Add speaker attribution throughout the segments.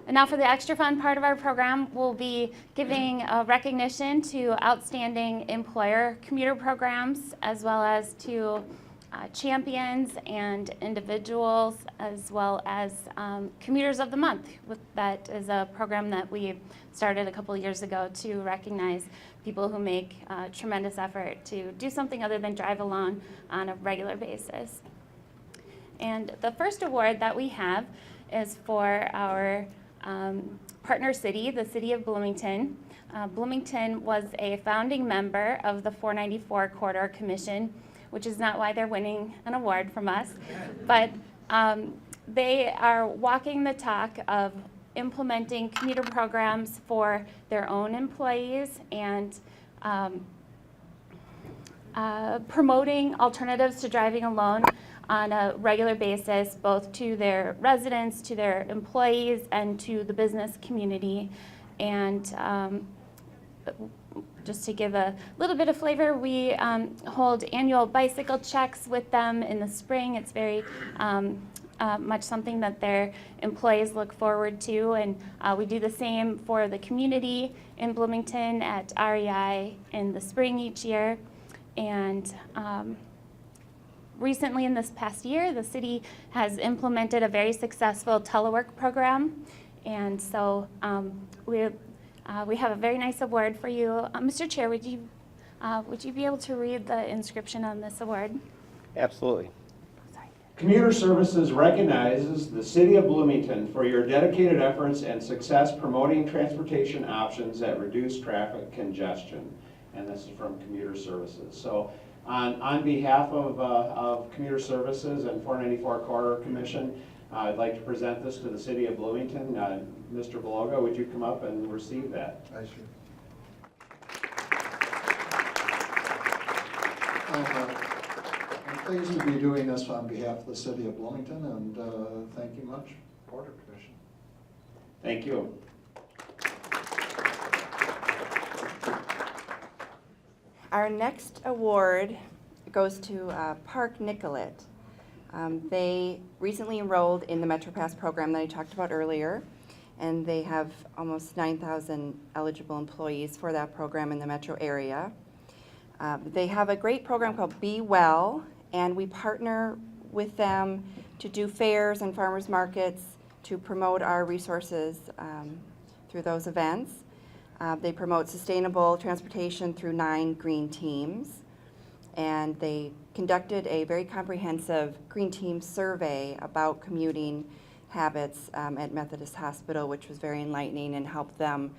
Speaker 1: And now for the extra fun part of our program, we'll be giving recognition to outstanding employer commuter programs, as well as to champions and individuals, as well as Commuters of the Month. That is a program that we started a couple of years ago to recognize people who make tremendous effort to do something other than drive along on a regular basis. And the first award that we have is for our partner city, the city of Bloomington. Bloomington was a founding member of the 494 Corridor Commission, which is not why they're winning an award from us, but they are walking the talk of implementing commuter programs for their own employees and promoting alternatives to driving alone on a regular basis, both to their residents, to their employees, and to the business community. And just to give a little bit of flavor, we hold annual bicycle checks with them in the spring. It's very much something that their employees look forward to, and we do the same for the community in Bloomington at REI in the spring each year. And recently, in this past year, the city has implemented a very successful telework program, and so we have a very nice award for you. Mr. Chair, would you be able to read the inscription on this award?
Speaker 2: Absolutely.
Speaker 1: Sorry.
Speaker 3: Commuter Services recognizes the City of Bloomington for your dedicated efforts and success promoting transportation options that reduce traffic congestion. And this is from Commuter Services. So on behalf of Commuter Services and 494 Corridor Commission, I'd like to present this to the City of Bloomington. Mr. Beloga, would you come up and receive that?
Speaker 4: I should. I'm pleased to be doing this on behalf of the City of Bloomington, and thank you much, Border Commission.
Speaker 3: Thank you.
Speaker 5: Our next award goes to Park Nicollet. They recently enrolled in the MetroPass program that I talked about earlier, and they have almost 9,000 eligible employees for that program in the metro area. They have a great program called Be Well, and we partner with them to do fairs and farmers markets to promote our resources through those events. They promote sustainable transportation through 9 green teams, and they conducted a very comprehensive green team survey about commuting habits at Methodist Hospital, which was very enlightening and helped them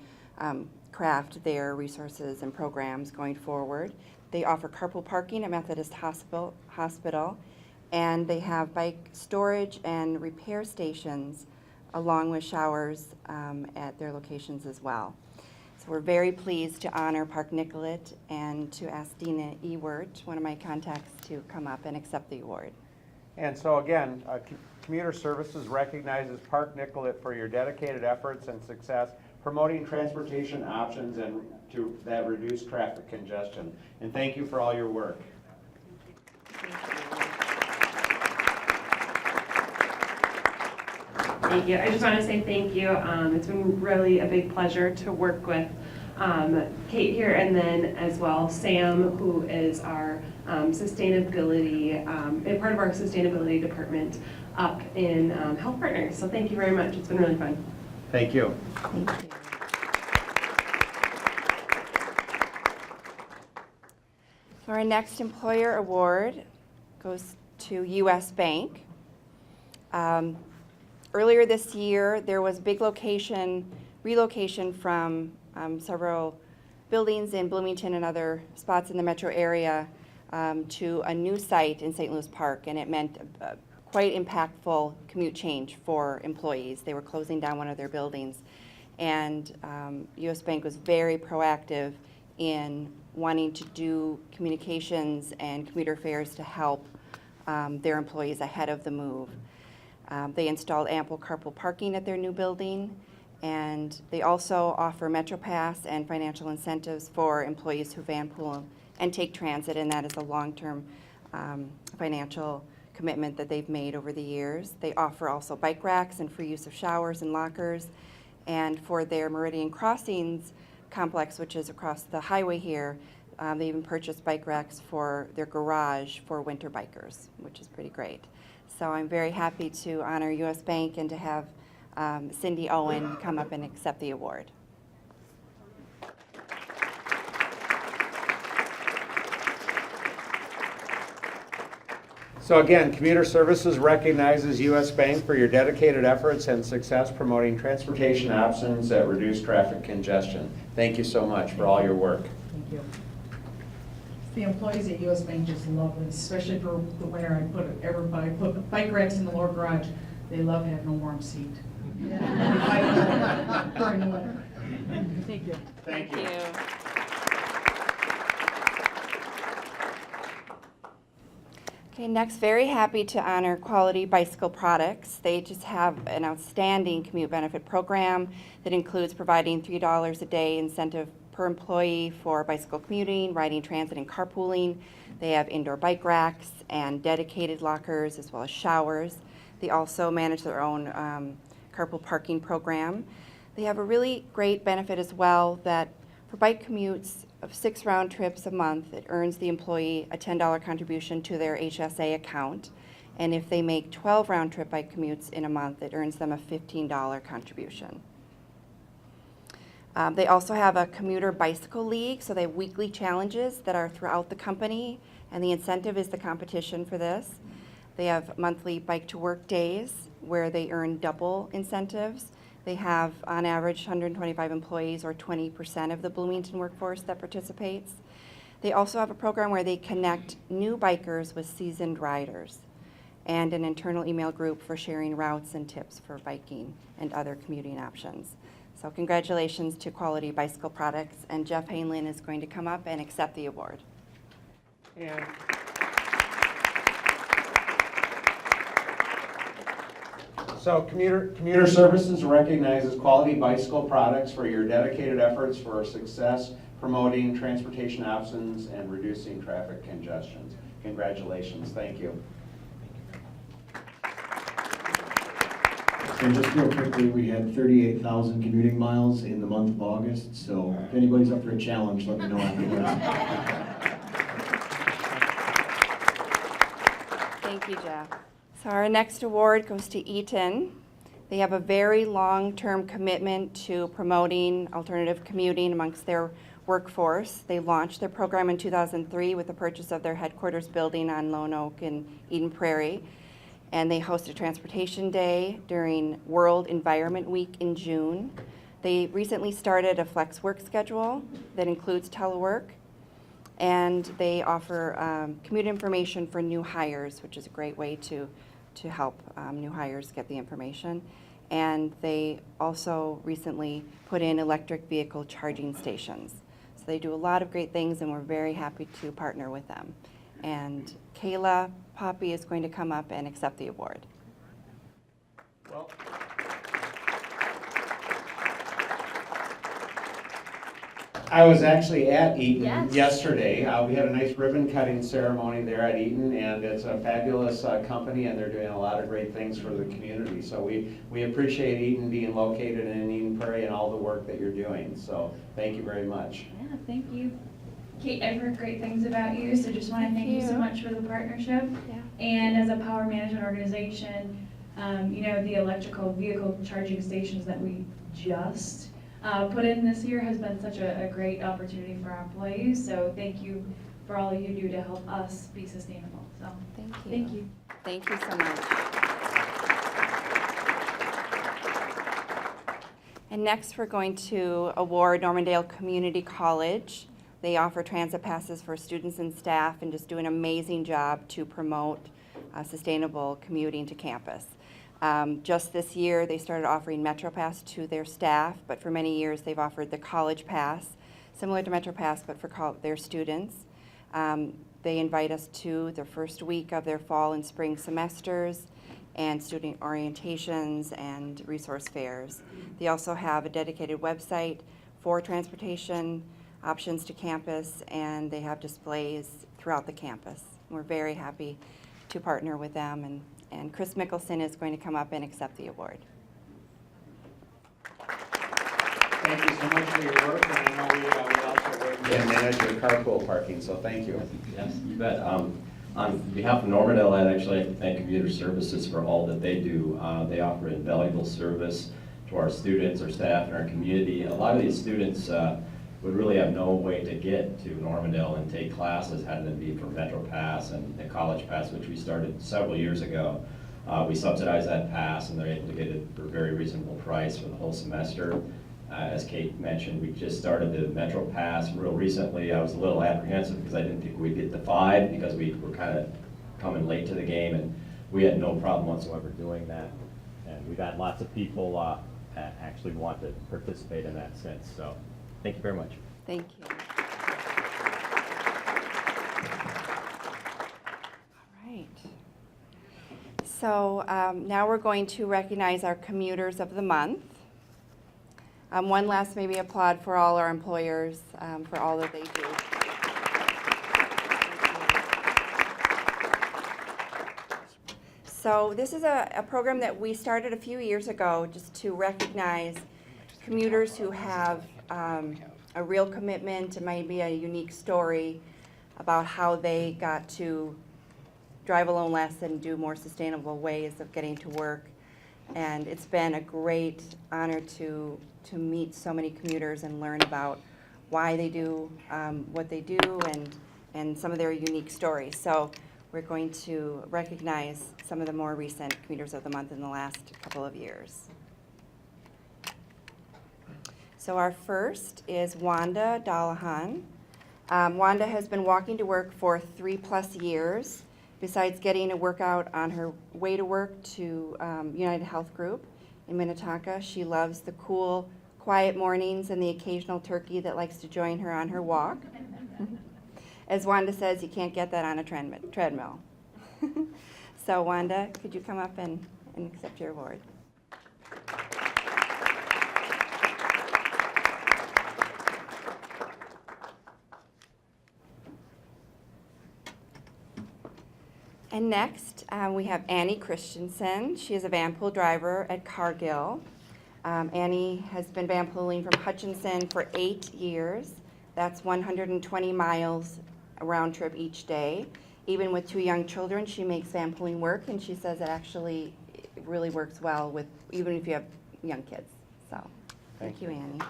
Speaker 5: craft their resources and programs going forward. They offer carpool parking at Methodist Hospital, and they have bike storage and repair stations along with showers at their locations as well. So we're very pleased to honor Park Nicollet and to ask Dina Ewert, one of my contacts, to come up and accept the award.
Speaker 2: And so again, Commuter Services recognizes Park Nicollet for your dedicated efforts and success
Speaker 3: Promoting transportation options and that reduce traffic congestion. And thank you for all your work.
Speaker 6: Thank you. I just want to say thank you. It's been really a big pleasure to work with Kate here, and then as well Sam, who is our sustainability, part of our sustainability department up in Health Partners. So thank you very much. It's been really fun.
Speaker 3: Thank you.
Speaker 5: Thank you. So our next employer award goes to U.S. Bank. Earlier this year, there was big relocation from several buildings in Bloomington and other spots in the metro area to a new site in St. Louis Park, and it meant quite impactful commute change for employees. They were closing down one of their buildings, and U.S. Bank was very proactive in wanting to do communications and commuter fairs to help their employees ahead of the move. They installed ample carpool parking at their new building, and they also offer MetroPass and financial incentives for employees who vanpool and take transit, and that is a long-term financial commitment that they've made over the years. They offer also bike racks and free use of showers and lockers, And for their Meridian Crossings complex, which is across the highway here, they even purchased bike racks for their garage for winter bikers, which is pretty great. So I'm very happy to honor U.S. Bank and to have Cindy Owen come up and accept the award.
Speaker 2: So again, Commuter Services recognizes U.S. Bank for your dedicated efforts and success promoting transportation options that reduce traffic congestion. Thank you so much for all your work.
Speaker 7: Thank you. The employees at US Bank just love this, especially for the winter. I put bike racks in the lower garage. They love having a warm seat. During the winter. Thank you.
Speaker 2: Thank you.
Speaker 5: Okay, next, very happy to honor Quality Bicycle Products. They just have an outstanding commute benefit program that includes providing $3 a day incentive per employee for bicycle commuting, riding transit, and carpooling. They have indoor bike racks and dedicated lockers as well as showers. They also manage their own carpool parking program. They have a really great benefit as well that for bike commutes of 6 round trips a month, it earns the employee a $10 contribution to their HSA account. And if they make 12 round trip bike commutes in a month, it earns them a $15 contribution. They also have a commuter bicycle league, so they have weekly challenges that are throughout the company, and the incentive is the competition for this. They have monthly bike to work days where they earn double incentives. They have, on average, 125 employees, or 20% of the Bloomington workforce that participates. They also have a program where they connect new bikers with seasoned riders, and an internal email group for sharing routes and tips for biking and other commuting options. So congratulations to Quality Bicycle Products, and Jeff Hainlin is going to come up and accept the award.
Speaker 2: And so Commuter Services recognizes Quality Bicycle Products for your dedicated efforts for success promoting transportation options and reducing traffic congestion. Congratulations. Thank you.
Speaker 8: And just real quickly, we had 38,000 commuting miles in the month of August, so if anybody's up for a challenge, let me know afterwards.
Speaker 5: Thank you, Jeff. So our next award goes to Eaton. They have a very long-term commitment to promoting alternative commuting amongst their workforce. They launched their program in 2003 with the purchase of their headquarters building on Lone Oak in Eden Prairie. And they hosted Transportation Day during World Environment Week in June. They recently started a flex work schedule that includes telework, and they offer commute information for new hires, which is a great way to help new hires get the information. And they also recently put in electric vehicle charging stations. So they do a lot of great things, and we're very happy to partner with them. And Kayla Poppy is going to come up and accept the award.
Speaker 2: Well, I was actually at Eaton yesterday. We had a nice ribbon cutting ceremony there at Eaton, and it's a fabulous company, and they're doing a lot of great things for the community. So we appreciate Eaton being located in Eden Prairie and all the work that you're doing. So thank you very much.
Speaker 9: Yeah, thank you. Kate, I've heard great things about you, so just want to thank you so much for the partnership.
Speaker 5: Yeah.
Speaker 9: And as a power management organization, you know, the electrical vehicle charging stations that we just put in this year has been such a great opportunity for our employees. So thank you for all you do to help us be sustainable. So
Speaker 5: Thank you.
Speaker 9: thank you.
Speaker 5: Thank you so much. And next we're going to award Normandale Community College. They offer transit passes for students and staff and just do an amazing job to promote sustainable commuting to campus. Just this year, they started offering Metro Pass to their staff, but for many years they've offered the College Pass, similar to Metro Pass, but for their students. They invite us to the first week of their fall and spring semesters and student orientations and resource fairs. They also have a dedicated website for transportation options to campus, and they have displays throughout the campus. We're very happy to partner with them, and Chris Mickelson is going to come up and accept the award.
Speaker 2: for your work, and I know we also work and manage your carpool parking, so thank you.
Speaker 10: Yes, you bet. On behalf of Normandale, I'd actually like to thank Commuter Services for all that they do. They offer invaluable service to our students, our staff, and our community. A lot of these students would really have no way to get to Normandale and take classes had it be for Metro Pass and the College Pass, which we started several years ago. We subsidize that pass, and they're able to get it for a very reasonable price for the whole semester. As Kate mentioned, we just started the Metro Pass real recently. I was a little apprehensive because I didn't think we'd get to 5 because we were kind of coming late to the game, and we had no problem whatsoever doing that. And we've had lots of people actually want to participate in that since. So thank you very much.
Speaker 5: Thank you. All right. So now we're going to recognize our commuters of the month. One last maybe applaud for all our employers for all that they do. So this is a program that we started a few years ago just to recognize commuters who have a real commitment and maybe a unique story about how they got to drive alone less and do more sustainable ways of getting to work. And it's been a great honor to meet so many commuters and learn about why they do what they do and some of their unique stories. So we're going to recognize some of the more recent Commuters of the Month in the last couple of years. So our first is Wanda Dallahan. Wanda has been walking to work for 3+ years. Besides getting a workout on her way to work to United Health Group in Minnetonka, she loves the cool, quiet mornings and the occasional turkey that likes to join her on her walk. As Wanda says, you can't get that on a treadmill. So Wanda, could you come up and accept your award? And next, we have Annie Christensen. She is a vanpool driver at Cargill. Annie has been vanpooling from Hutchinson for 8 years. That's 120 miles a round trip each day. Even with 2 young children, she makes vanpooling work, and she says it really works well with even if you have young kids. So, thank you, Annie.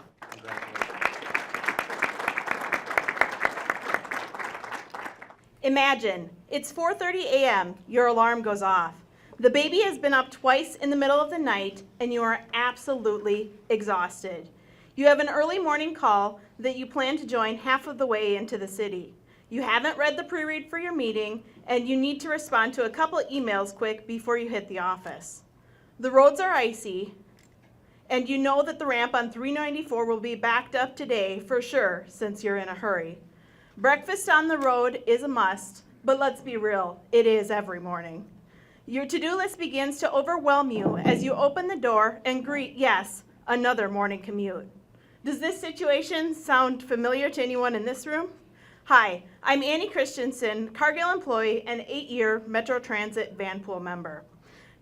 Speaker 11: Imagine, it's 4:30 a.m., your alarm goes off. The baby has been up twice in the middle of the night, and you are absolutely exhausted. You have an early morning call that you plan to join half of the way into the city. You haven't read the pre-read for your meeting, and you need to respond to a couple of emails quick before you hit the office. The roads are icy, and you know that the ramp on 394 will be backed up today for sure since you're in a hurry. Breakfast on the road is a must, but let's be real, it is every morning. Your to-do list begins to overwhelm you as you open the door and greet, yes, another morning commute. Does this situation sound familiar to anyone in this room? Hi, I'm Annie Christensen, Cargill employee and 8-year Metro Transit vanpool member.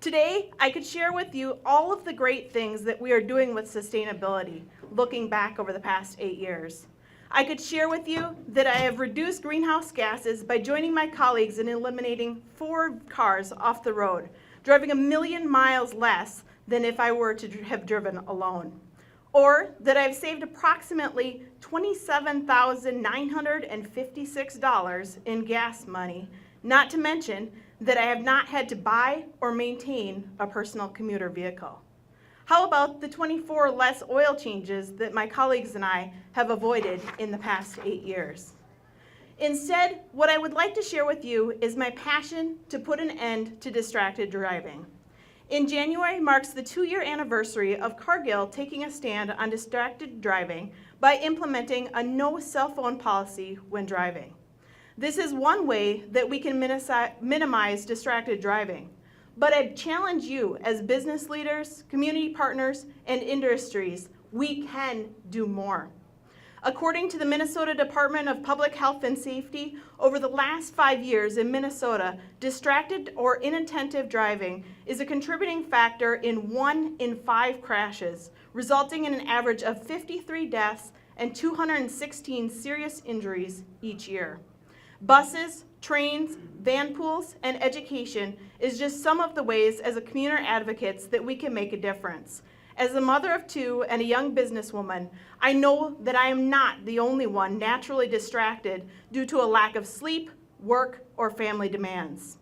Speaker 11: Today, I could share with you all of the great things that we are doing with sustainability, looking back over the past 8 years. I could share with you that I have reduced greenhouse gases by joining my colleagues in eliminating 4 cars off the road, driving 1 million miles less than if I were to have driven alone. Or that I've saved approximately $27,956 in gas money, not to mention that I have not had to buy or maintain a personal commuter vehicle. How about the 24 less oil changes that my colleagues and I have avoided in the past 8 years? Instead, what I would like to share with you is my passion to put an end to distracted driving. In January marks the 2-year anniversary of Cargill taking a stand on distracted driving by implementing a no cell phone policy when driving. This is one way that we can minimize distracted driving. But I challenge you as business leaders, community partners, and industries, we can do more. According to the Minnesota Department of Public Health and Safety, over the last 5 years in Minnesota, distracted or inattentive driving is a contributing factor in 1 in 5 crashes, resulting in an average of 53 deaths and 216 serious injuries each year. Buses, trains, van pools, and education is just some of the ways as a commuter advocates that we can make a difference. As a mother of two and a young businesswoman, I know that I am not the only one naturally distracted due to a lack of sleep, work, or family demands.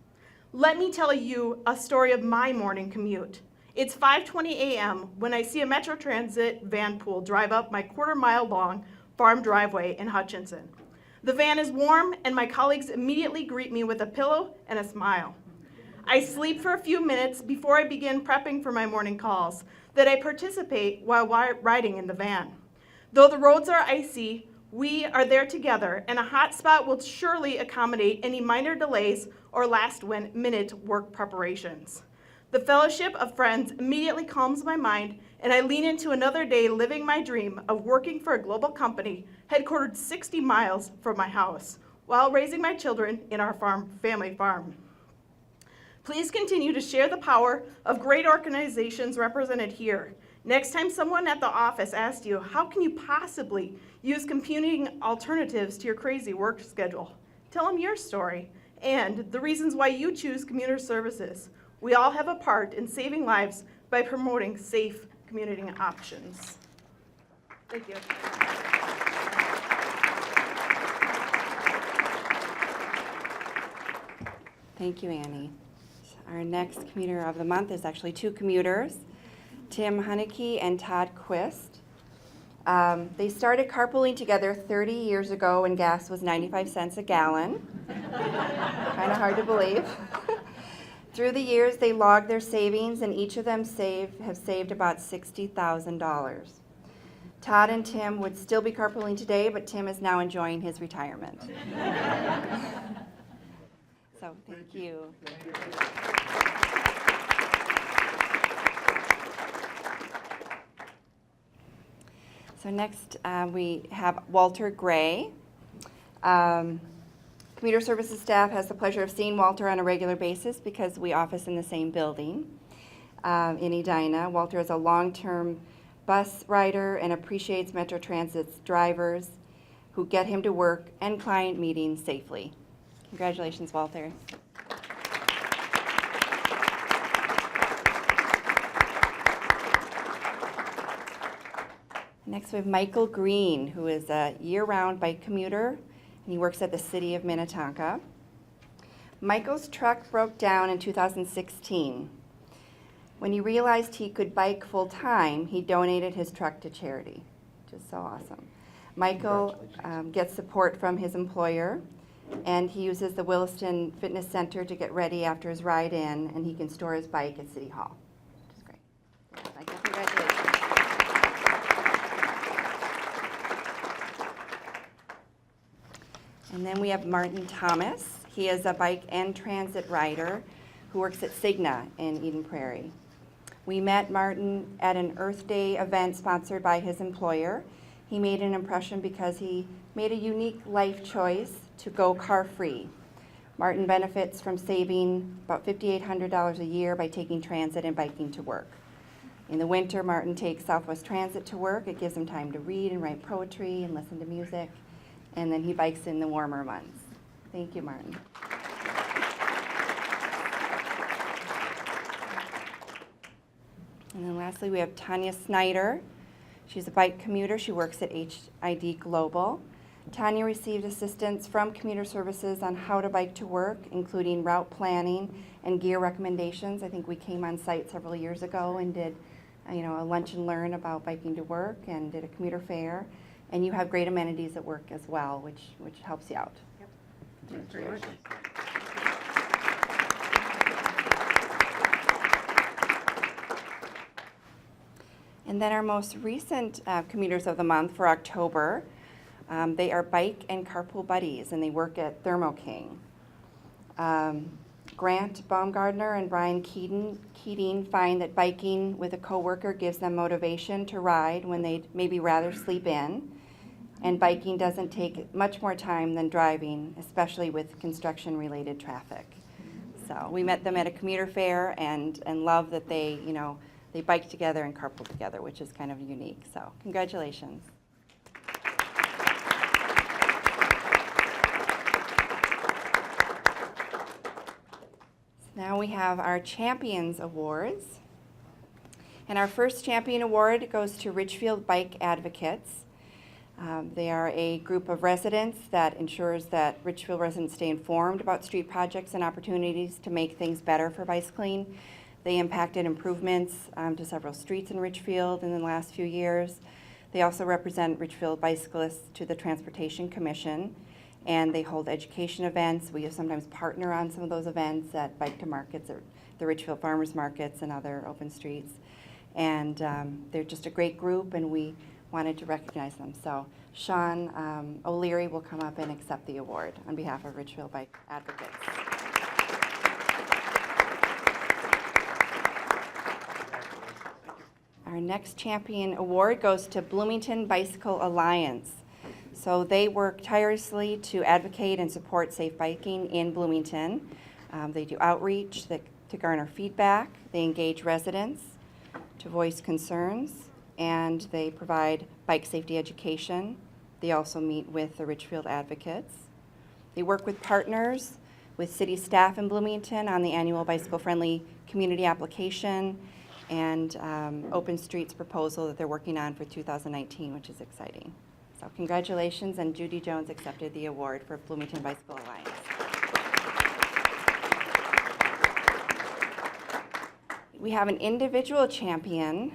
Speaker 11: Let me tell you a story of my morning commute. It's 5:20 a.m. when I see a Metro Transit van pool drive up my quarter-mile long farm driveway in Hutchinson. The van is warm, and my colleagues immediately greet me with a pillow and a smile. I sleep for a few minutes before I begin prepping for my morning calls that I participate while riding in the van. Though the roads are icy, we are there together, and a hot spot will surely accommodate any minor delays or last-minute work preparations. The fellowship of friends immediately calms my mind, and I lean into another day living my dream of working for a global company headquartered 60 miles from my house while raising my children in our family farm. Please continue to share the power of great organizations represented here. Next time someone at the office asks you, how can you possibly use computing alternatives to your crazy work schedule? Tell them your story and the reasons why you choose commuter services. We all have a part in saving lives by promoting safe commuting options. Thank you.
Speaker 5: Thank you, Annie. Our next commuter of the month is actually two commuters, Tim Hunnicky and Todd Quist. They started carpooling together 30 years ago when gas was 95 cents a gallon. Kind of hard to believe. Through the years, they logged their savings, and each of them have saved about $60,000. Todd and Tim would still be carpooling today, but Tim is now enjoying his retirement. So thank you. So next we have Walter Gray. Commuter Services staff has the pleasure of seeing Walter on a regular basis because we office in the same building in Edina. Walter is a long-term bus rider and appreciates Metro Transit's drivers who get him to work and client meetings safely. Congratulations, Walter. Next we have Michael Green, who is a year-round bike commuter, and he works at the City of Minnetonka. Michael's truck broke down in 2016. When he realized he could bike full-time, he donated his truck to charity, which is so awesome. Michael gets support from his employer, and he uses the Williston Fitness Center to get ready after his ride in, and he can store his bike at City Hall, which is great. Michael, congratulations. And then we have Martin Thomas. He is a bike and transit rider who works at Cigna in Eden Prairie. We met Martin at an Earth Day event sponsored by his employer. He made an impression because he made a unique life choice to go car-free. Martin benefits from saving about $5,800 a year by taking transit and biking to work. In the winter, Martin takes Southwest Transit to work. It gives him time to read and write poetry and listen to music. And then he bikes in the warmer months. Thank you, Martin. And then lastly, we have Tanya Snyder. She's a bike commuter. She works at HID Global. Tanya received assistance from Commuter Services on how to bike to work, including route planning and gear recommendations. I think we came on site several years ago and did a lunch and learn about biking to work and did a commuter fair. And you have great amenities at work as well, which helps you out.
Speaker 11: Yep. Thanks very much.
Speaker 5: And then our most recent commuters of the month for October, they are bike and carpool buddies, and they work at Thermo. Grant Baumgardner and BRYAN Keating find that biking with a coworker gives them motivation to ride when they'd maybe rather sleep in. And biking doesn't take much more time than driving, especially with construction-related traffic. So we met them at a commuter fair and love that they bike together and carpool together, which is kind of unique. So congratulations. Now we have our Champions Awards. And our first Champion Award goes to Ridgefield Bike Advocates. They are a group of residents that ensures that Ridgefield residents stay informed about street projects and opportunities to make things better for bicycling. They impacted improvements to several streets in Ridgefield in the last few years. They also represent Ridgefield bicyclists to the Transportation Commission, and they hold education events. We sometimes partner on some of those events at Bike to Markets, or the Ridgefield Farmers Markets and other open streets. And they're just a great group, and we wanted to recognize them. So Sean O'Leary will come up and accept the award on behalf of Ridgefield Bike Advocates. Our next Champion Award goes to Bloomington Bicycle Alliance. So they work tirelessly to advocate and support safe biking in Bloomington. They do outreach to garner feedback. They engage residents to voice concerns, and they provide bike safety education. They also meet with the Ridgefield advocates. They work with partners, with city staff in Bloomington on the annual bicycle-friendly community application and Open Streets proposal that they're working on for 2019, which is exciting. So congratulations, and Judy Jones accepted the award for Bloomington Bicycle Alliance. We have an individual champion,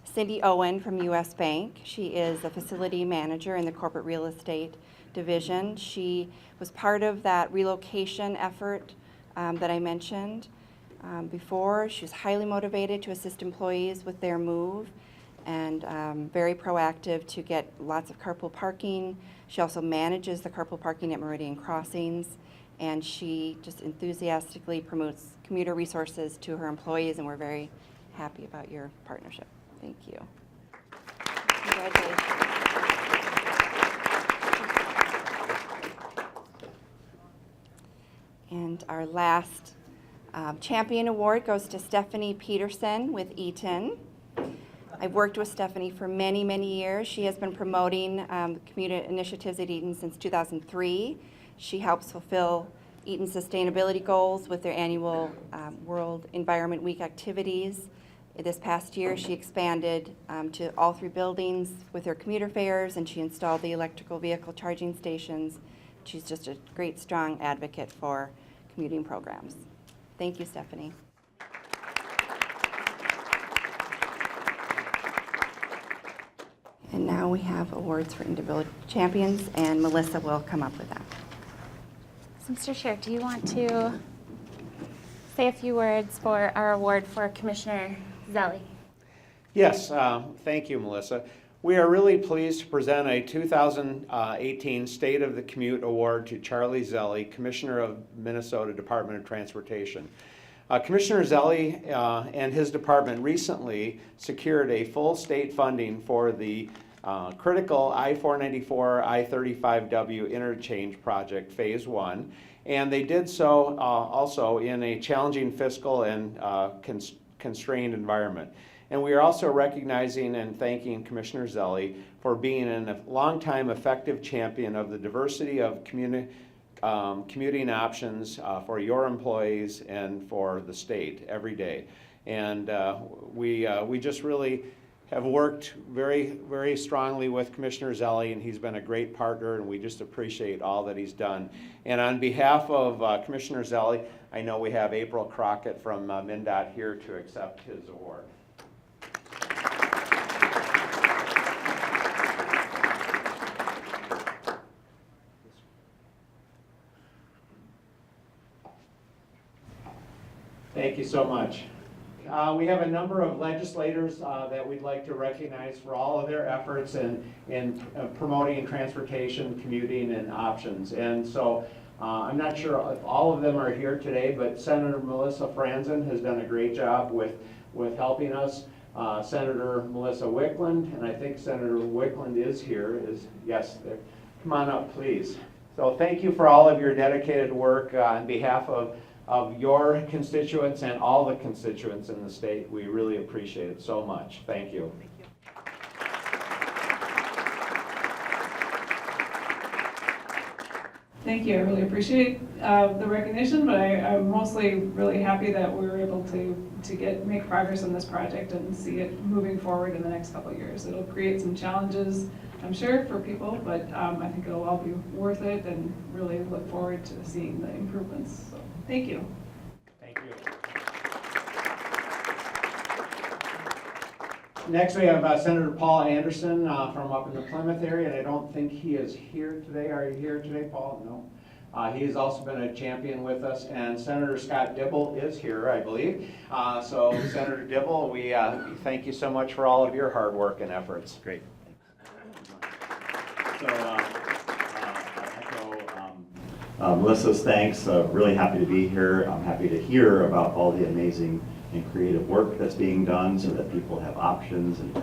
Speaker 5: Cindy Owen from US Bank. She is a facility manager in the corporate real estate division. She was part of that relocation effort that I mentioned before. She was highly motivated to assist employees with their move, and very proactive to get lots of carpool parking. She also manages the carpool parking at Meridian Crossings, and she just enthusiastically promotes commuter resources to her employees, and we're very happy about your partnership. Thank you. Congratulations. And our last Champion Award goes to Stephanie Peterson with Eaton. I've worked with Stephanie for many, many years. She has been promoting community initiatives at Eaton since 2003. She helps fulfill Eaton's sustainability goals with their annual World Environment Week activities. This past year, she expanded to all 3 buildings with her commuter fairs, and she installed the electrical vehicle charging stations. She's just a great, strong advocate for commuting programs. Thank you, Stephanie. And now we have awards for individual champions, and Melissa will come up with that.
Speaker 1: So, Mr. Chair, do you want to say a few words for our award for Commissioner Zelli?
Speaker 2: Yes, thank you, Melissa. We are really pleased to present a 2018 State of the Commute Award to Charlie Zelli, Commissioner of Minnesota Department of Transportation. Commissioner Zelli and his department recently secured a full state funding for the critical I-494, I-35W interchange project, Phase 1, and they did so also in a challenging fiscal and constrained environment. And we are also recognizing and thanking Commissioner Zelli for being a longtime effective champion of the diversity of commuting options for your employees and for the state every day. And we just really have worked very, very strongly with Commissioner Zelli, and he's been a great partner, and we just appreciate all that he's done. And on behalf of Commissioner Zelli, I know we have April Crockett from MnDOT here to accept his award. Thank you so much. We have a number of legislators that we'd like to recognize for all of their efforts in promoting transportation, commuting, and options. And so I'm not sure if all of them are here today, but Senator Melissa Franzen has done a great job with helping us. Senator Melissa Wickland, and I think Senator Wickland is here. Yes, come on up, please. So thank you for all of your dedicated work on behalf of your constituents and all the constituents in the state. We really appreciate it so much. Thank you.
Speaker 12: Thank you. I really appreciate the recognition, but I'm mostly really happy that we were able to make progress on this project and see it moving forward in the next couple of years. It'll create some challenges, I'm sure, for people, but I think it'll all be worth it, and really look forward to seeing the improvements. So, thank you.
Speaker 2: Thank you. Next, we have Senator Paul Anderson from up in the Plymouth area, and I don't think he is here today. Are you here today, Paul? No. He has also been a champion with us, and Senator Scott Dibble is here, I believe. So, Senator Dibble, we thank you so much for all of your hard work and efforts.
Speaker 10: Great.
Speaker 13: So, echo Melissa's thanks. Really happy to be here. I'm happy to hear about all the amazing and creative work that's being done so that people have options and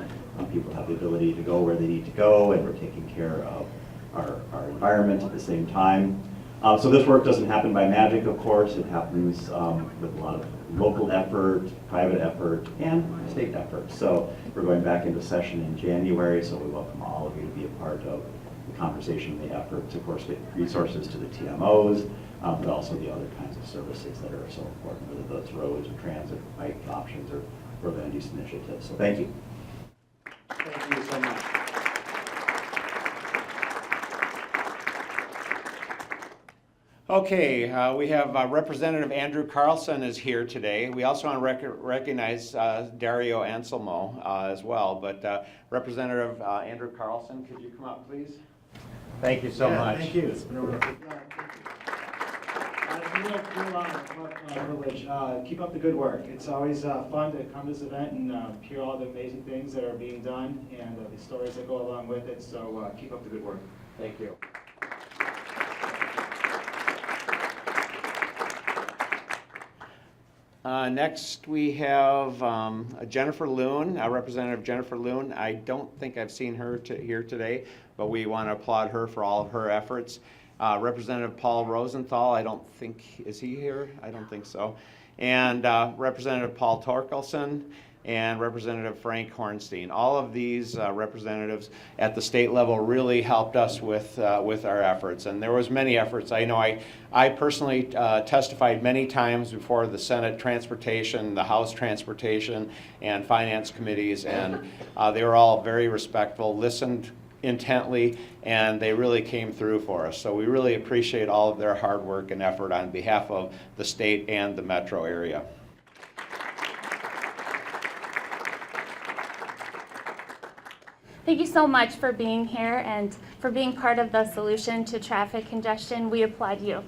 Speaker 13: people have the ability to go where they need to go, and we're taking care of our environment at the same time. So this work doesn't happen by magic, of course. It happens with a lot of local effort, private effort, and state effort. So we're going back into session in January, so we welcome all of you to be a part of the conversation, the effort to, of course, get resources to the TMOs, but also the other kinds of services that are so important, whether that's roads or transit, bike options, or land use initiatives. So thank you.
Speaker 2: Thank you so much. Okay, we have Representative Andrew Carlson is here today. We also want to recognize Dario Anselmo as well, but Representative Andrew Carlson, could you come up, please? Thank you so much.
Speaker 14: Thank you. It's been a real honor, privilege. Keep up the good work. It's always fun to come to this event and hear all the amazing things that are being done and the stories that go along with it. So keep up the good work.
Speaker 2: Thank you. Next, we have Jennifer Loon, Representative Jennifer Loon. I don't think I've seen her here today, but we want to applaud her for all of her efforts. Representative Paul Rosenthal, I don't think, is he here? I don't think so. And Representative Paul Torkelson and Representative Frank Hornstein. All of these representatives at the state level really helped us with our efforts, and there was many efforts. I know I personally testified many times before the Senate Transportation, the House Transportation, and Finance Committees, and they were all very respectful, listened intently, and they really came through for us. So we really appreciate all of their hard work and effort on behalf of the state and the metro area.
Speaker 1: Thank you so much for being here and for being part of the solution to traffic congestion. We applaud you.